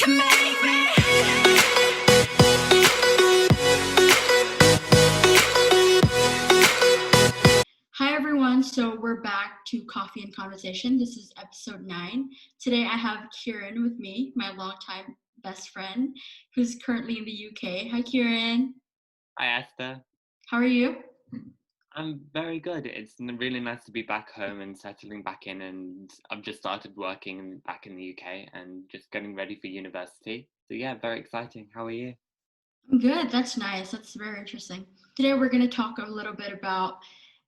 can make me. Hi everyone, so we're back to Coffee and Conversation. This is episode 9. Today I have Kieron with me, my longtime best friend, who's currently in the UK. Hi Kieron. Hi Esther, How are you? I'm very good. It's really nice to be back home and settling back in, and I've just started working back in the UK and just getting ready for university. So yeah, very exciting. How are you? I'm good. That's nice. That's very interesting. Today we're going to talk a little bit about.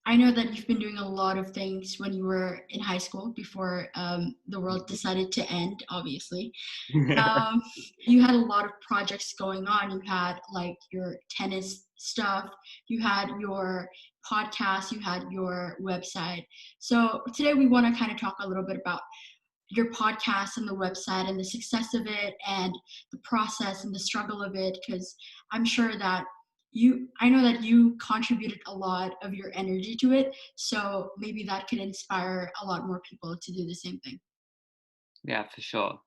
I know that you've been doing a lot of things when you were in high school before the world decided to end, obviously. Um, you had a lot of projects going on. You had like your tennis stuff, you had your podcast, you had your website. So today we want to kind of talk a little bit about your podcast and the website and the success of it and the process and the struggle of it, because I'm sure that I know that you contributed a lot of your energy to it, so maybe that could inspire a lot more people to do the same thing. Yeah, for sure,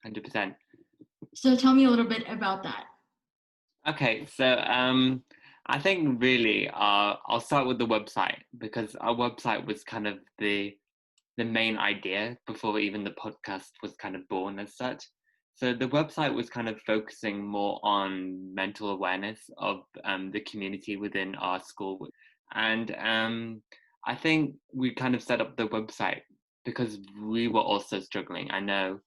100%. So tell me a little bit about that. Okay, so I think really I'll start with the website because our website was kind of the main idea before even the podcast was kind of born as such. So the website was kind of focusing more on mental awareness of the community within our school. And I think we kind of set up the website because we were also struggling. I know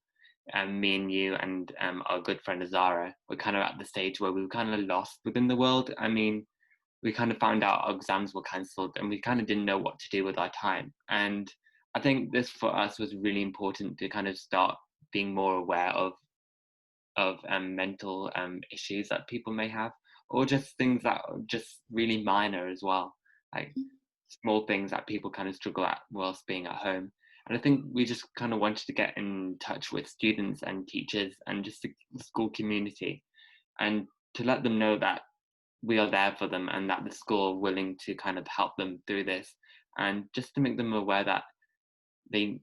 me and you and our good friend Azara were kind of at the stage where we were kind of lost within the world. I mean, we kind of found out our exams were cancelled and we kind of didn't know what to do with our time. And I think this for us was really important to kind of start being more aware of mental issues that people may have, or just things that are just really minor as well, like small things that people kind of struggle at whilst being at home. And I think we just kind of wanted to get in touch with students and teachers and just the school community, and to let them know that we are there for them and that the school are willing to kind of help them through this, and just to make them aware that they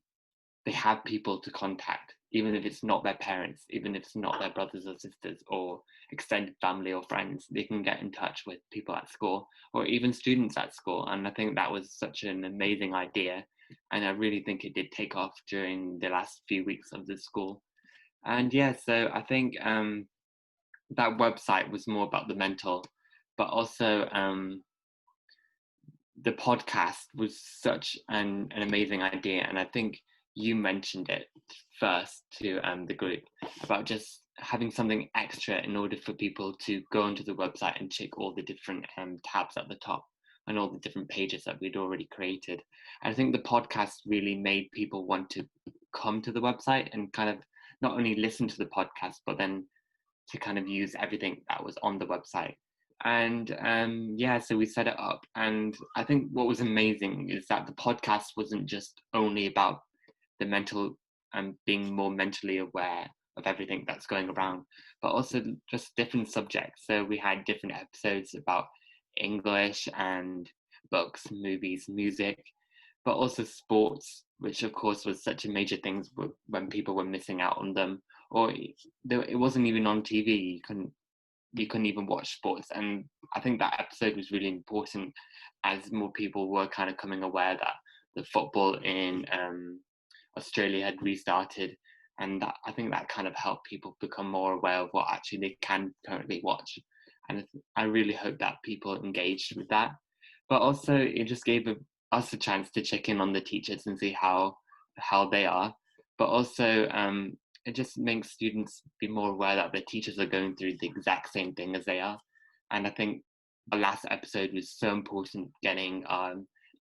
they have people to contact, even if it's not their parents, even if it's not their brothers or sisters or extended family or friends. They can get in touch with people at school or even students at school. And I think that was such an amazing idea, and I really think it did take off during the last few weeks of the school. And yeah, so I think that website was more about the mental, but also the podcast was such an amazing idea. And I think you mentioned it first to the group about just having something extra in order for people to go onto the website and check all the different tabs at the top and all the different pages that we'd already created. And I think the podcast really made people want to come to the website and kind of not only listen to the podcast, but then to kind of use everything that was on the website. And yeah, so we set it up. And I think what was amazing is that the podcast wasn't just only about the mental and being more mentally aware of everything that's going around, but also just different subjects. So we had different episodes about English and books, movies, music, but also sports, which of course was such a major thing when people were missing out on them, or it wasn't even on TV. You couldn't even watch sports, and I think that episode was really important as more people were kind of coming aware that the football in Australia had restarted, and that, I think that kind of helped people become more aware of what actually they can currently watch, and I really hope that people engaged with that. But also, it just gave us a chance to check in on the teachers and see how they are. But also, it just makes students be more aware that the teachers are going through the exact same thing as they are. And I think the last episode was so important, getting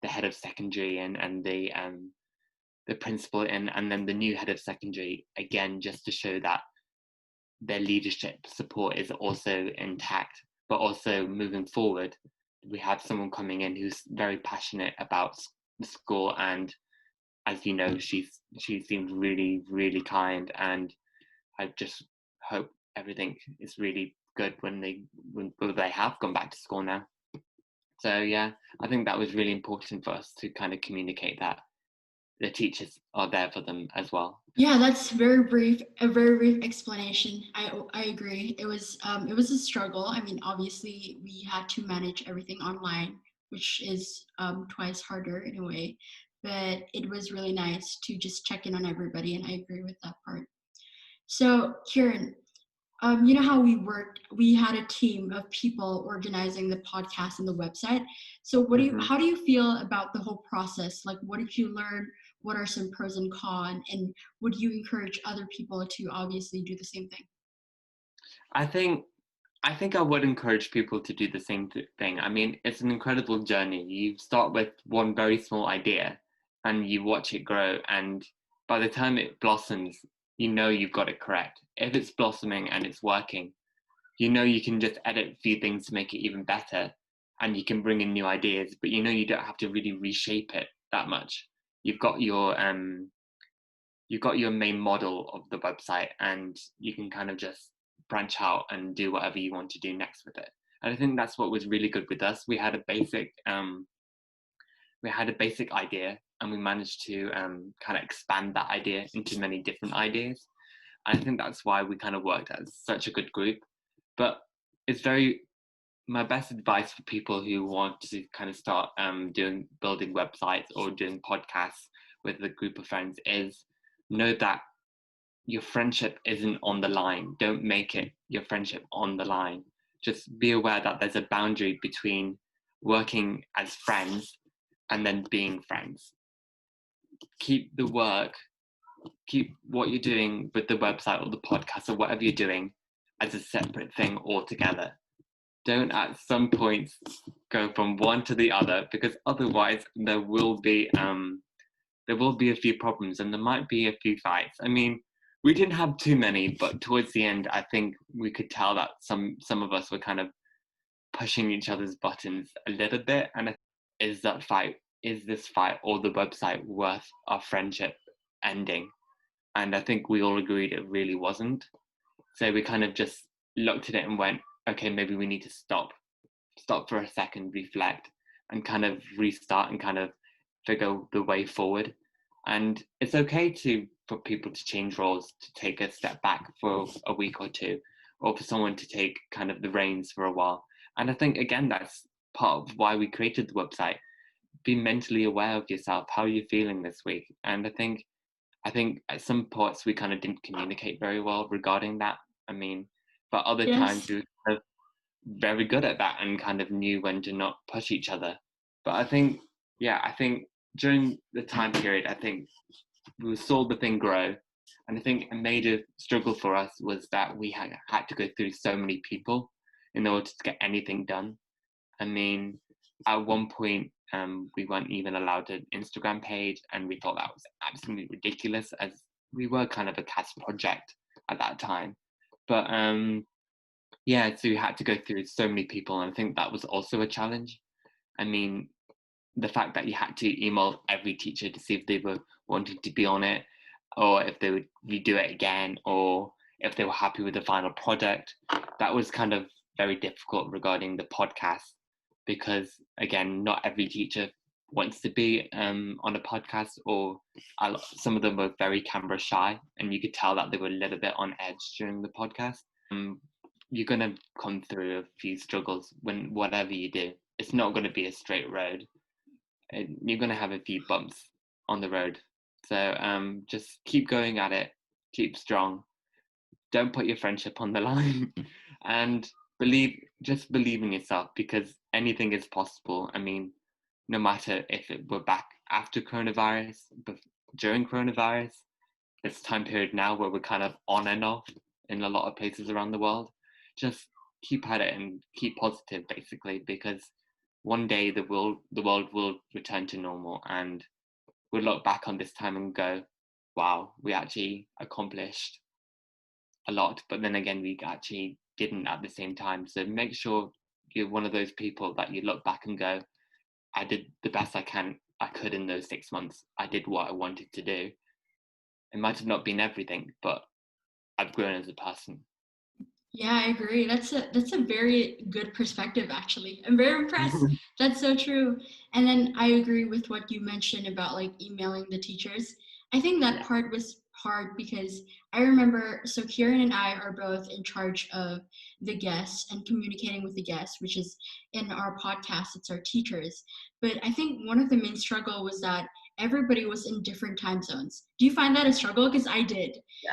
the head of secondary and the principal in, and then the new head of secondary again, just to show that their leadership support is also intact, but also moving forward, we have someone coming in who's very passionate about the school, and as you know, she seems really, really kind, and I just hope everything is really good when they have gone back to school now. So yeah, I think that was really important for us to kind of communicate that the teachers are there for them as well. Yeah, that's very brief, a very brief explanation. I agree. It was a struggle. I mean, obviously we had to manage everything online, which is twice harder in a way, but it was really nice to just check in on everybody, and I agree with that part. So, Kieran, you know how we worked? We had a team of people organizing the podcast and the website. So, Hmm. how do you feel about the whole process? Like, what did you learn? What are some pros and cons? And would you encourage other people to obviously do the same thing? I think I think I would encourage people to do the same thing. I mean, it's an incredible journey. You start with one very small idea and you watch it grow, and by the time it blossoms, you know you've got it correct. If it's blossoming and it's working, you know you can just edit a few things to make it even better, and you can bring in new ideas, but you know you don't have to really reshape it that much. You've got your main model of the website, and you can kind of just branch out and do whatever you want to do next with it. And I think that's what was really good with us. We had a basic idea, and we managed to kind of expand that idea into many different ideas. And I think that's why we kind of worked as such a good group. But it's very my best advice for people who want to kind of start doing building websites or doing podcasts with a group of friends is know that your friendship isn't on the line. Don't make it your friendship on the line. Just be aware that there's a boundary between working as friends and then being friends. Keep the work, keep what you're doing with the website or the podcast or whatever you're doing as a separate thing altogether. Don't at some points go from one to the other, because otherwise there will be a few problems and there might be a few fights. I mean, we didn't have too many, but towards the end, I think we could tell that some of us were kind of pushing each other's buttons a little bit. And is this fight or the website worth our friendship ending? And I think we all agreed it really wasn't. So we kind of just looked at it and went, okay, maybe we need to stop for a second, reflect, and kind of restart and kind of figure the way forward. And it's okay for people to change roles, to take a step back for a week or two, or for someone to take kind of the reins for a while. And I think again that's part of why we created the website. Be mentally aware of yourself. How are you feeling this week? And I think at some parts we kind of didn't communicate very well regarding that. I mean, but other times Yes. we were kind of very good at that and kind of knew when to not push each other. But I think during the time period, I think we saw the thing grow. And I think a major struggle for us was that we had to go through so many people in order to get anything done. I mean, at one point, we weren't even allowed an Instagram page, and we thought that was absolutely ridiculous, as we were kind of a CAS project at that time. But yeah, so we had to go through so many people, and I think that was also a challenge. I mean, the fact that you had to email every teacher to see if they were wanting to be on it, or if they would redo it again, or if they were happy with the final product, that was kind of very difficult regarding the podcast, because again, not every teacher wants to be on a podcast, or some of them were very camera shy, and you could tell that they were a little bit on edge during the podcast. Um, you're going to come through a few struggles when whatever you do. It's not going to be a straight road. You're going to have a few bumps on the road. So just keep going at it, keep strong. Don't put your friendship on the line, and believe in yourself, because anything is possible. I mean, no matter if it were back after coronavirus, but during coronavirus, this time period now where we're kind of on and off in a lot of places around the world, just keep at it and keep positive, basically, because one day the world will return to normal, and we'll look back on this time and go, wow, we actually accomplished a lot, but then again we actually didn't at the same time. So make sure you're one of those people that you look back and go, I did the best I could in those 6 months. I did what I wanted to do. It might have not been everything, but I've grown as a person. Yeah, I agree. That's a very good perspective actually. I'm very impressed. That's so true. And then I agree with what you mentioned about like emailing the teachers. I think that Yeah. part was hard because I remember so Kieran and I are both in charge of the guests and communicating with the guests, which is in our podcast, it's our teachers. But I think one of the main struggle was that everybody was in different time zones. Do you find that a struggle? Because I did. Yeah.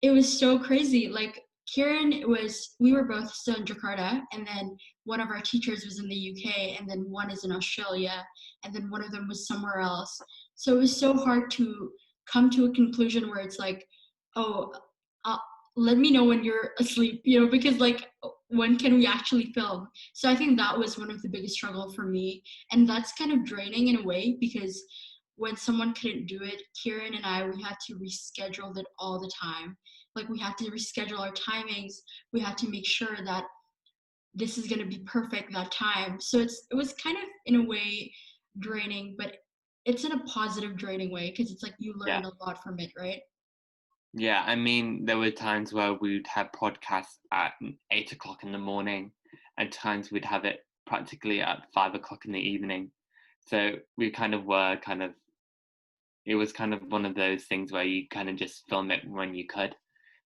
It was so crazy. Like Kieran was, we were both still in Jakarta, and then one of our teachers was in the UK, and then one is in Australia, and then one of them was somewhere else. So it was so hard to come to a conclusion where it's like, oh, uh, let me know when you're asleep, because like when can we actually film? So I think that was one of the biggest struggle for me, and that's kind of draining in a way because when someone couldn't do it, Kieran and I, we had to reschedule it all the time. Like we had to reschedule our timings. We had to make sure that this is going to be perfect that time. So it was kind of in a way draining, but it's in a positive draining way because it's like you Yeah. learn a lot from it, right? Yeah, I mean, there were times where we'd have podcasts at 8 o'clock in the morning, and times we'd have it practically at 5 o'clock in the evening. So we kind of were kind of, it was kind of one of those things where you kind of just film it when you could,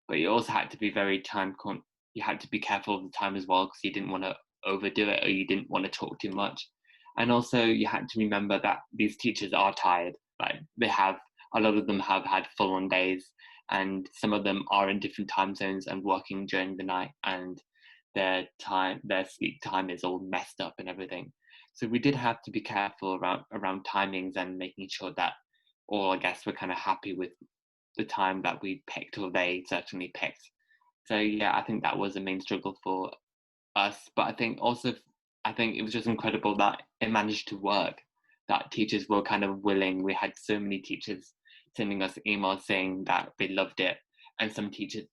but you also had to be very you had to be careful of the time as well because you didn't want to overdo it or you didn't want to talk too much. And also you had to remember that these teachers are tired. Like a lot of them have had full on days, and some of them are in different time zones and working during the night, and their sleep time is all messed up and everything. So we did have to be careful around timings and making sure that all our guests were kind of happy with the time that we picked, or they certainly picked. So yeah, I think that was a main struggle for us. But I think it was just incredible that it managed to work. That teachers were kind of willing. We had so many teachers sending us emails saying that they loved it, and some teachers,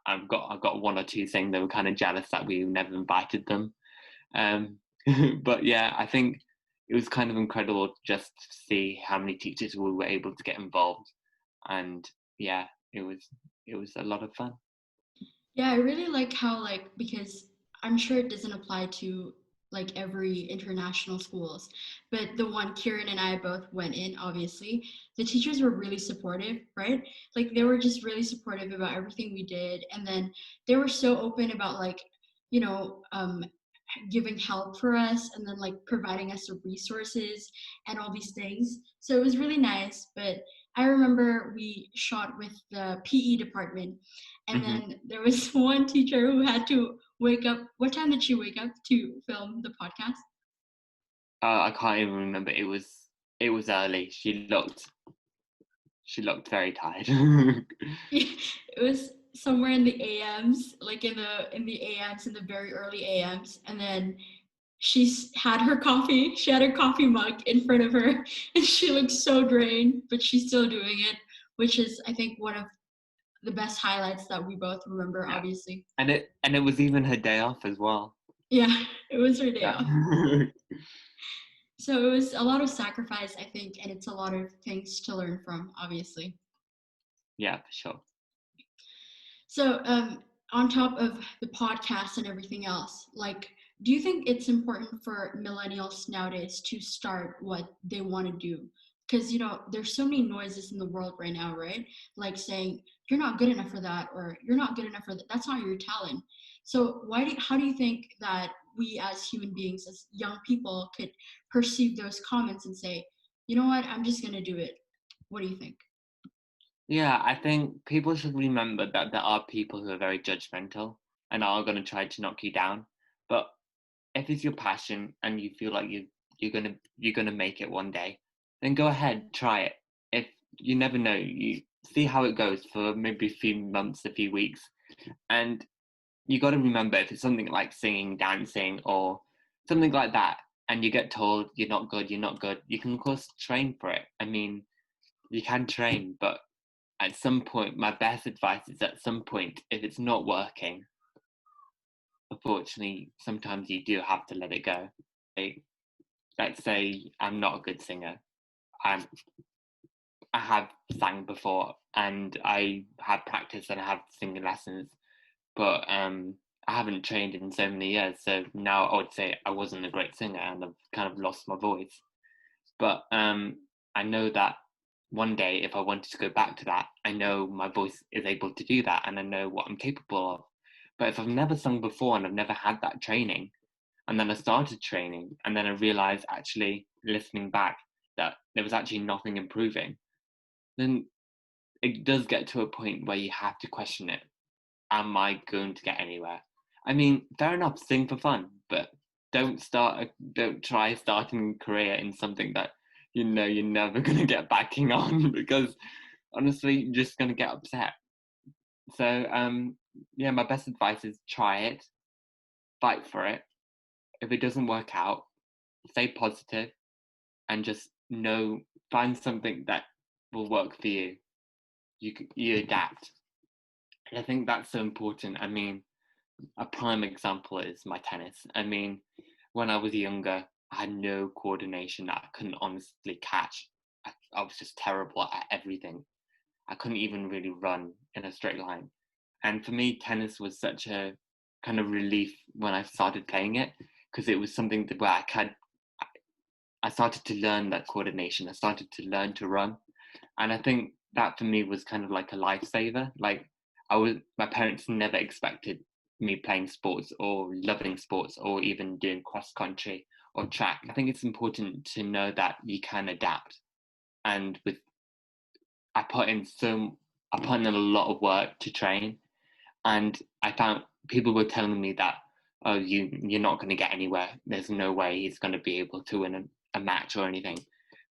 I've got one or two saying they were kind of jealous that we never invited them. Um, but yeah, I think it was kind of incredible just to see how many teachers we were able to get involved, and yeah, it was a lot of fun. Yeah, I really like how like because I'm sure it doesn't apply to like every international schools, but the one Kieran and I both went in, obviously, the teachers were really supportive, right? Like they were just really supportive about everything we did, and then they were so open about like, you know, giving help for us and then like providing us the resources and all these things. So it was really nice. But I remember we shot with the PE department, and Hmm. then there was one teacher who had to wake up. What time did she wake up to film the podcast? I can't even remember. It was early. She looked very tired. It was somewhere in the AMs, like in the AMs, in the very early AMs, and then had her coffee. She had her coffee mug in front of her, and she looked so drained, but she's still doing it, which is, I think, one of the best highlights that we both remember. Yeah, Obviously, and it was even her day off as well. yeah, it was her day Yeah. off. So it was a lot of sacrifice, I think, and it's a lot of things to learn from, obviously. Yeah, for sure. So, on top of the podcast and everything else, like, do you think it's important for millennials nowadays to start what they want to do? Because, there's so many noises in the world right now, right? Like saying, you're not good enough for that, or you're not good enough for that. That's not your talent. So, how do you think that we as human beings, as young people, could perceive those comments and say, you know what, I'm just going to do it? What do you think? Yeah, I think people should remember that there are people who are very judgmental and are going to try to knock you down. But if it's your passion and you feel like you're gonna make it one day, then go ahead, try it. If you never know, you see how it goes for maybe a few months, a few weeks, and you got to remember if it's something like singing, dancing, or something like that, and you get told you're not good, you can of course train for it. I mean, you can train, but at some point, my best advice is at some point, if it's not working, unfortunately, sometimes you do have to let it go. Like, let's say I'm not a good singer. I'm, I have sang before and I have practiced and I have singing lessons, but I haven't trained in so many years, so now I would say I wasn't a great singer and I've kind of lost my voice. But I know that one day, if I wanted to go back to that, I know my voice is able to do that and I know what I'm capable of. But if I've never sung before and I've never had that training, and then I started training, and then I realized actually listening back that there was actually nothing improving, then it does get to a point where you have to question it. Am I going to get anywhere? I mean, fair enough, sing for fun, but don't try starting a career in something that you know you're never gonna get backing on because honestly, you're just gonna get upset. So yeah, my best advice is try it, fight for it. If it doesn't work out, stay positive and just know find something that will work for you. You adapt. And I think that's so important. I mean, a prime example is my tennis. I mean, when I was younger, I had no coordination. I couldn't honestly catch. I was just terrible at everything. I couldn't even really run in a straight line. And for me, tennis was such a kind of relief when I started playing it because it was something that where I started to learn that coordination. I started to learn to run, and I think that for me was kind of like a lifesaver. Like my parents never expected me playing sports or loving sports or even doing cross country or track. I think it's important to know that you can adapt. And with I put in so I put in a lot of work to train, and I found people were telling me that, oh, you're not going to get anywhere. There's no way he's going to be able to win a match or anything.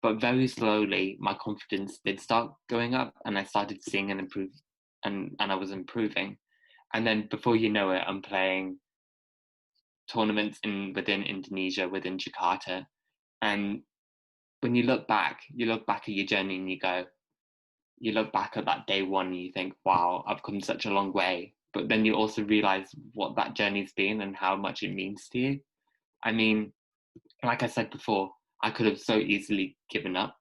But very slowly, my confidence did start going up, and I started seeing an improve, and I was improving. And then before you know it, I'm playing tournaments within Indonesia, within Jakarta. And when you look back at your journey, and you look back at that day one, and you think, wow, I've come such a long way. But then you also realize what that journey's been and how much it means to you. I mean, like I said before, I could have so easily given up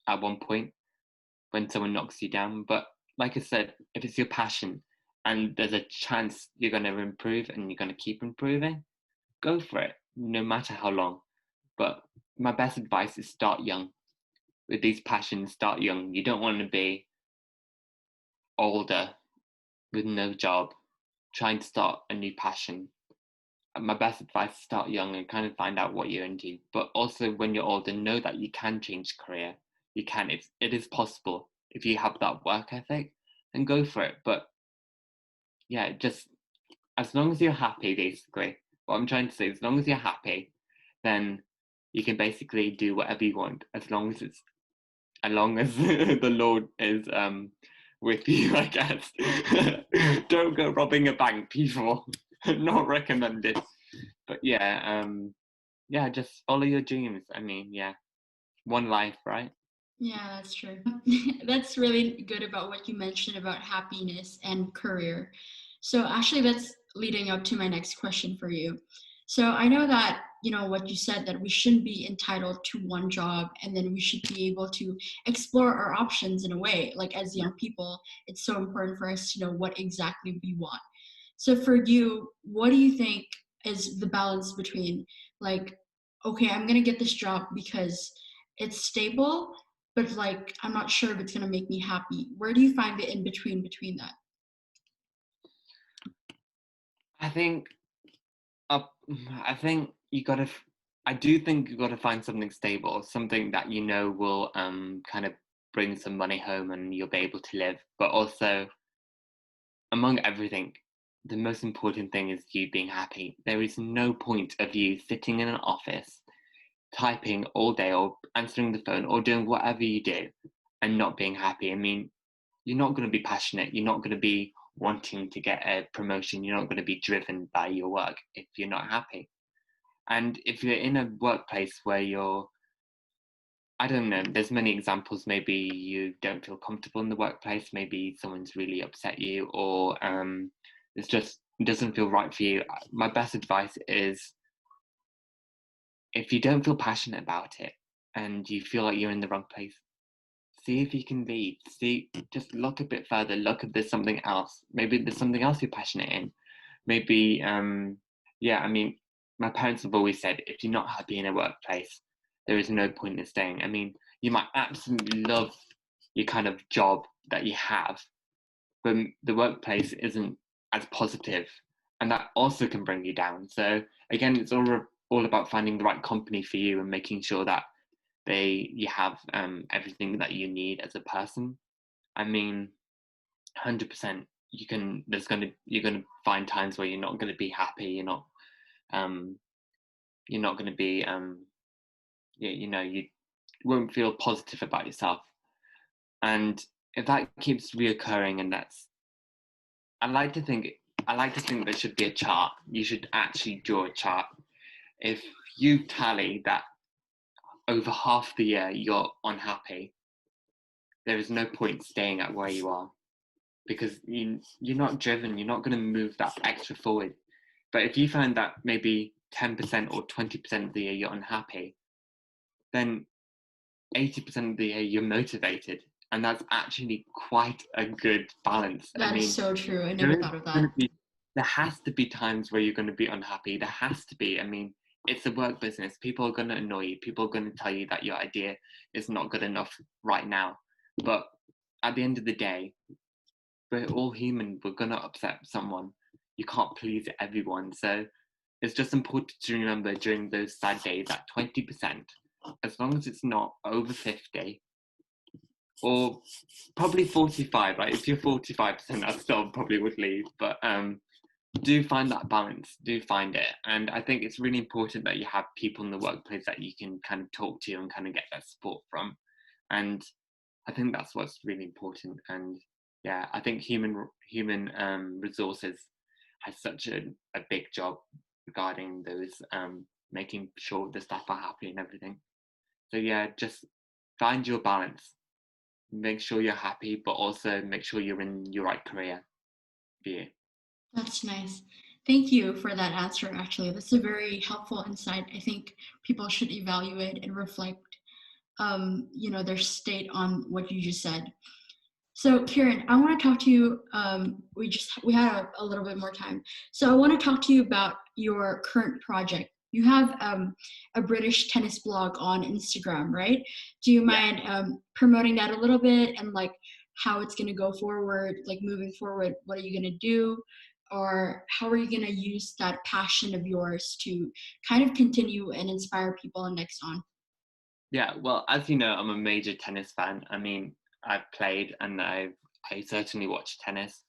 at one point when someone knocks you down. But like I said, if it's your passion and there's a chance you're going to improve and you're going to keep improving, go for it, no matter how long. But my best advice is start young. With these passions, start young. You don't want to be older with no job, trying to start a new passion. My best advice is start young and kind of find out what you're into. But also, when you're older, know that you can change career. You can. It is possible if you have that work ethic, and go for it. But yeah, just as long as you're happy, basically. What I'm trying to say, as long as you're happy, then you can basically do whatever you want, as long as the Lord is with you, I guess. Don't go robbing a bank, people. Not recommended. But yeah, just follow your dreams. I mean, yeah, one life, right? Yeah, that's true. That's really good about what you mentioned about happiness and career. So actually that's leading up to my next question for you. So I know that, what you said that we shouldn't be entitled to one job and then we should be able to explore our options in a way. Like as young people, it's so important for us to know what exactly we want. So for you, what do you think is the balance between like, okay, I'm gonna get this job because it's stable, but like I'm not sure if it's gonna make me happy. Where do you find the in between that? I think uh, I think you gotta. I do think you gotta find something stable, something that you know will kind of bring some money home and you'll be able to live. But also, among everything, the most important thing is you being happy. There is no point of you sitting in an office, typing all day or answering the phone or doing whatever you do and not being happy. I mean, you're not going to be passionate. You're not going to be wanting to get a promotion. You're not going to be driven by your work if you're not happy. And if you're in a workplace where I don't know, there's many examples. Maybe you don't feel comfortable in the workplace. Maybe someone's really upset you, or it doesn't feel right for you. My best advice is if you don't feel passionate about it and you feel like you're in the wrong place, see if you can leave. See, just look a bit further. Look if there's something else. Maybe there's something else you're passionate in. maybe yeah, I mean, my parents have always said if you're not happy in a workplace, there is no point in staying. I mean, you might absolutely love your kind of job that you have, but the workplace isn't as positive, and that also can bring you down. So again, it's all about finding the right company for you and making sure that you have everything that you need as a person. I mean, 100%. You're gonna find times where you're not gonna be happy. Um, you're not gonna be you won't feel positive about yourself. And if that keeps reoccurring, and that's I like to think I like to think there should be a chart. You should actually draw a chart. If you tally that over half the year you're unhappy, there is no point staying at where you are, because you're not driven. You're not going to move that extra forward. But if you find that maybe 10% or 20% of the year you're unhappy, then 80% of the year you're motivated. And that's actually quite a good balance. I That is mean, so true. I there never is thought of going that. to be, there has to be times where you're going to be unhappy. There has to be. I mean, it's a work business. People are going to annoy you. People are going to tell you that your idea is not good enough right now. But at the end of the day, we're all human. We're going to upset someone. You can't please everyone. So it's just important to remember during those sad days that 20%, as long as it's not over 50, or probably 45, like if you're 45%, I still probably would leave. But do find that balance, do find it. And I think it's really important that you have people in the workplace that you can kind of talk to and kind of get that support from. And I think that's what's really important. And yeah, I think human resources has such a big job regarding those, making sure the staff are happy and everything. So yeah, just find your balance, make sure you're happy, but also make sure you're in your right career for you. That's nice. Thank you for that answer, actually. That's a very helpful insight. I think people should evaluate and reflect, their state on what you just said. So, Kieron, I want to talk to you. We had a little bit more time, so I want to talk to you about your current project. You have a British tennis blog on Instagram, right? Do you Yeah. mind promoting that a little bit, and like how it's going to go forward, like moving forward? What are you going to do, or how are you going to use that passion of yours to kind of continue and inspire people next on? Yeah, well, as you know, I'm a major tennis fan. I mean, I've played and I certainly watch tennis.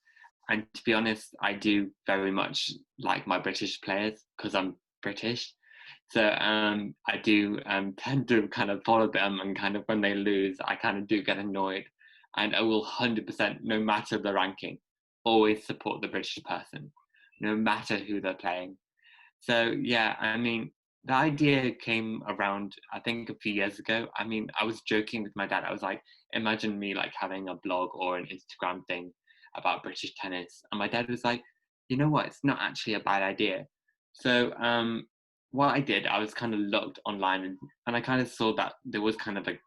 And to be honest, I do very much like my British players because I'm British. So I do tend to kind of follow them, and kind of when they lose, I kind of do get annoyed. And I will 100%, no matter the ranking, always support the British person, no matter who they're playing. So yeah, I mean, the idea came around, I think, a few years ago. I mean, I was joking with my dad. I was like, imagine me like having a blog or an Instagram thing about British tennis. And my dad was like, you know what? It's not actually a bad idea. So what I did, I was kind of looked online, and I kind of saw that there was kind of a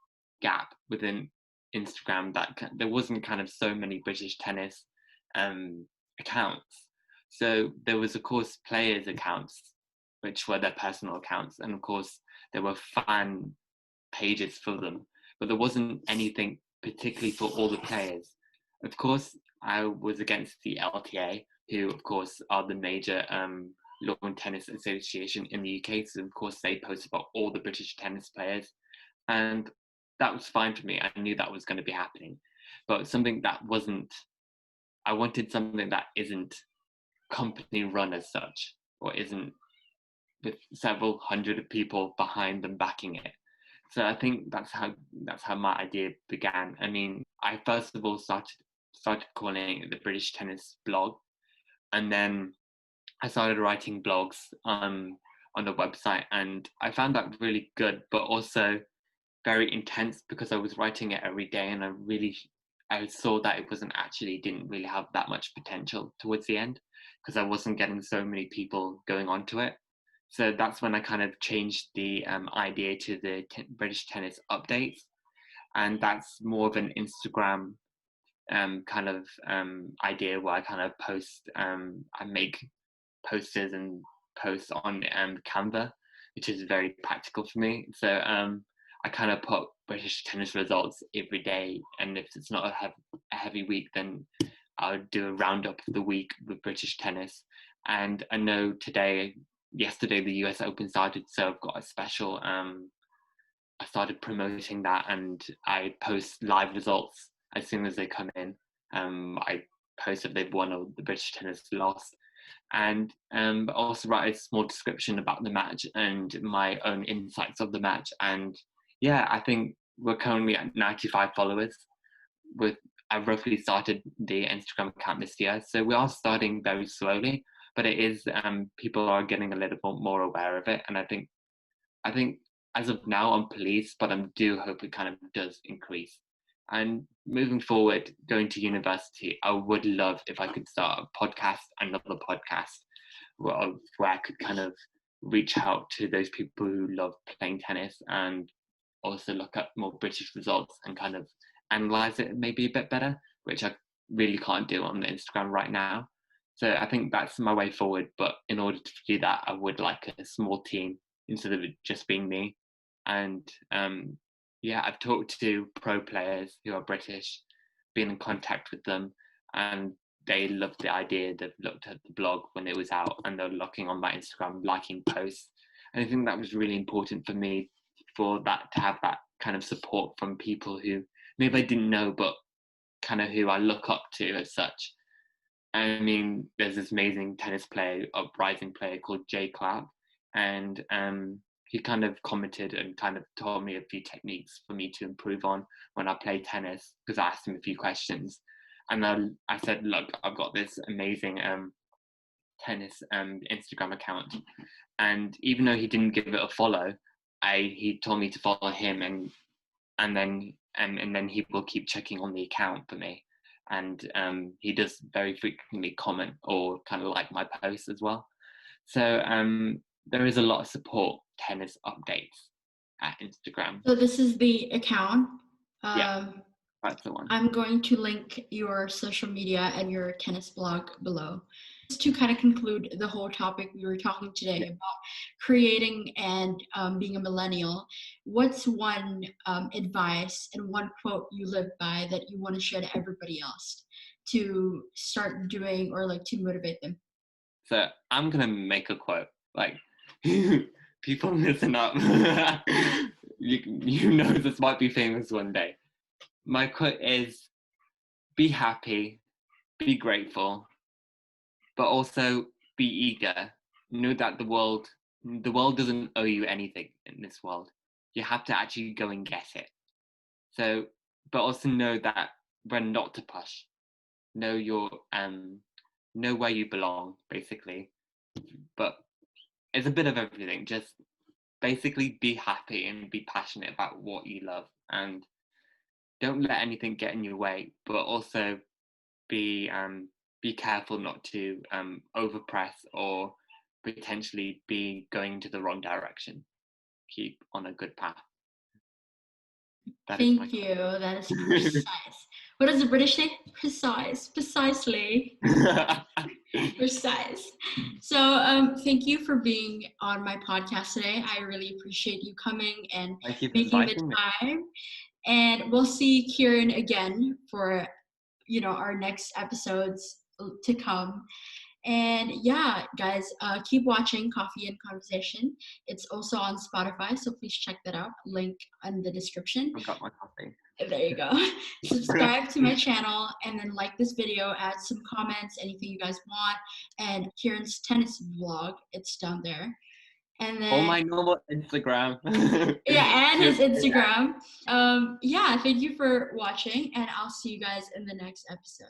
gap within Instagram, that there wasn't kind of so many British tennis um, accounts. So there was, of course, players' accounts, which were their personal accounts, and of course there were fan pages for them, but there wasn't anything particularly for all the players. Of course, I was against the LTA, who of course are the major lawn tennis association in the UK. So of course they post about all the British tennis players, and that was fine for me. I knew that was going to be happening, but something that wasn't. I wanted something that isn't company run as such, or isn't with several hundred of people behind them backing it. So I think that's how my idea began. I mean, I first of all started calling it the British Tennis Blog, and then I started writing blogs on the website, and I found that really good, but also very intense, because I was writing it every day, and I saw that it didn't really have that much potential towards the end, because I wasn't getting so many people going onto it. So that's when I kind of changed the idea to the British tennis updates, and that's more of an Instagram kind of idea, where I kind of post, I make posters and posts on Canva, which is very practical for me. So I kind of put British tennis results every day, and if it's not a heavy week, then I'll do a roundup of the week with British tennis. And I know yesterday the US Open started, so I've got a special. I started promoting that, and I post live results as soon as they come in. I post if they've won or the British tennis lost, and also write a small description about the match and my own insights of the match. And yeah, I think we're currently at 95 followers. I've roughly started the Instagram account this year, so we are starting very slowly, but it is people are getting a little bit more aware of it, and I think as of now I'm pleased, but I do hope it kind of does increase. And moving forward, going to university, I would love if I could start a podcast, another podcast, where I could kind of reach out to those people who love playing tennis and also look at more British results and kind of analyze it maybe a bit better, which I really can't do on the Instagram right now. So I think that's my way forward. But in order to do that, I would like a small team instead of it just being me. And yeah, I've talked to pro players who are British, been in contact with them, and they loved the idea. They've looked at the blog when it was out, and they're looking on my Instagram, liking posts. And I think that was really important for me, for that to have that kind of support from people who maybe I didn't know, but kind of who I look up to as such. I mean, there's this amazing tennis player, a rising player called Jay Clark, and he kind of commented and kind of taught me a few techniques for me to improve on when I play tennis, because I asked him a few questions. And then I said, look, I've got this amazing tennis Instagram account. And even though he didn't give it a follow, he told me to follow him, and then he will keep checking on the account for me. And he does very frequently comment or kind of like my posts as well. So there is a lot of support tennis updates at Instagram. So this is the account. Yeah, that's the one. I'm going to link your social media and your tennis blog below. Just to kind of conclude the whole topic we were talking today about creating and being a millennial, what's one advice and one quote you live by that you want to share to everybody else to start doing or like to motivate them? So I'm gonna make a quote. Like, people listen up. you know this might be famous one day. My quote is, be happy, be grateful, but also be eager. Know that the world doesn't owe you anything in this world. You have to actually go and get it. So, but also know that when not to push. Know know where you belong, basically. But it's a bit of everything. Just basically be happy and be passionate about what you love, and don't let anything get in your way. But also be careful not to overpress or potentially be going into the wrong direction. Keep on a good path. Thank you. That is precise. What does the British say? Precise. Precisely. Precise. So thank you for being on my podcast today. I really appreciate you coming and making the time. And we'll see Kieron again for our next episodes to come. And yeah, guys, keep watching Coffee and Conversation. It's also on Spotify, so please check that out. Link in the description. I got my coffee. There you go. Subscribe to my channel and then like this video, add some comments, anything you guys want. And Kieron's tennis vlog, it's down there. And then my normal Instagram. Yeah, and his Instagram. Yeah, thank you for watching, and I'll see you guys in the next episode.